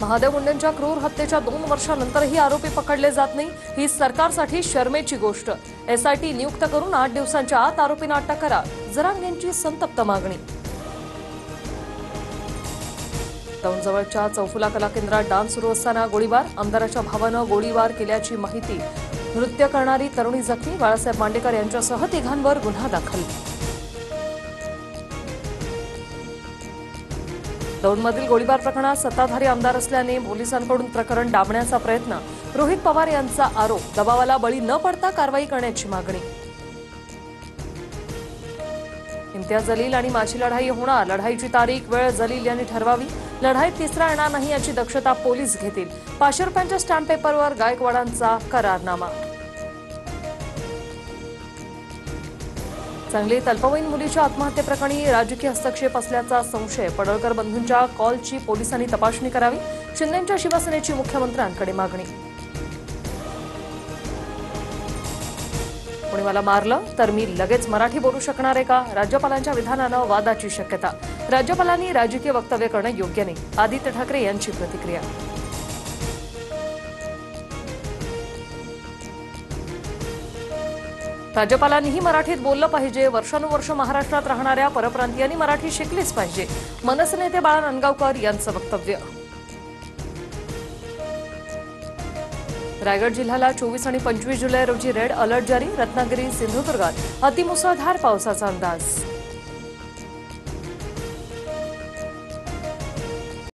महादेव मुंडेंच्या क्रूर हत्येच्या 2 वर्षांनंतरही आरोपी पकडले जात नाही, ही सरकारसाठी शर्मेची गोष्ट। एसआयटी नियुक्त करून 8 दिवसांच्या आत आरोपींना अटक करा, जरांगेंची संतप्त मागणी। दौंडजवळच्या चौफुला कला केंद्रात डान्स सुरू असताना गोळीबार, आमदाराच्या भावानं गोळीबार केल्याची माहिती। नृत्य करणारी तरुणी जखमी, बाळासाहेब मांडेकर यांच्यासह 3 गुन्हा दाखल। दौंडमधील गोळीबार प्रकरणात सत्ताधारी आमदार असल्याने पोलिसांकडून प्रकरण डांबण्याचा प्रयत्न। रोहित पवार यांचा आरोप, दबावाला बळी न पडता कारवाई करण्याची मागणी। इम्तियाज जलील आणि माझी लढाई होणार, लढाईची तारीख वेळ जलील यांनी ठरवावी। लढाईत तिसरा येणार नाही याची दक्षता पोलीस घेतील। 500 रुपयांच्या स्टॅम्प पेपरवर गायकवाडांचा करारनामा। सांगलीत अल्पवयीन मुलीच्या आत्महत्येप्रकरणी राजकीय हस्तक्षेप असल्याचा संशय। पडळकर बंधूंच्या कॉलची पोलिसांनी तपासणी करावी। शिंदेंच्या शिवसेनेची मुख्यमंत्र्यांकडे मागणी। कोणी मला मारलं तर मी लगेच मराठी बोलू शकणार आहे का? राज्यपालांच्या विधानानं वादाची शक्यता। राज्यपालांनी राजकीय वक्तव्य करणं योग्य नाही, आदित्य ठाकरे यांची प्रतिक्रिया। राज्यपालांनीही मराठीत बोललं पाहिजे। वर्षानुवर्ष महाराष्ट्रात राहणाऱ्या परप्रांतीयांनी मराठी शिकलीच पाहिजे, मनसे नेते बाळा नांदगावकर यांचं वक्तव्य। रायगड जिल्ह्याला 24 आणि 25 जुलै रोजी रेड अलर्ट जारी। रत्नागिरी, सिंधुदुर्गात अतिमुसळधार पावसाचा अंदाज।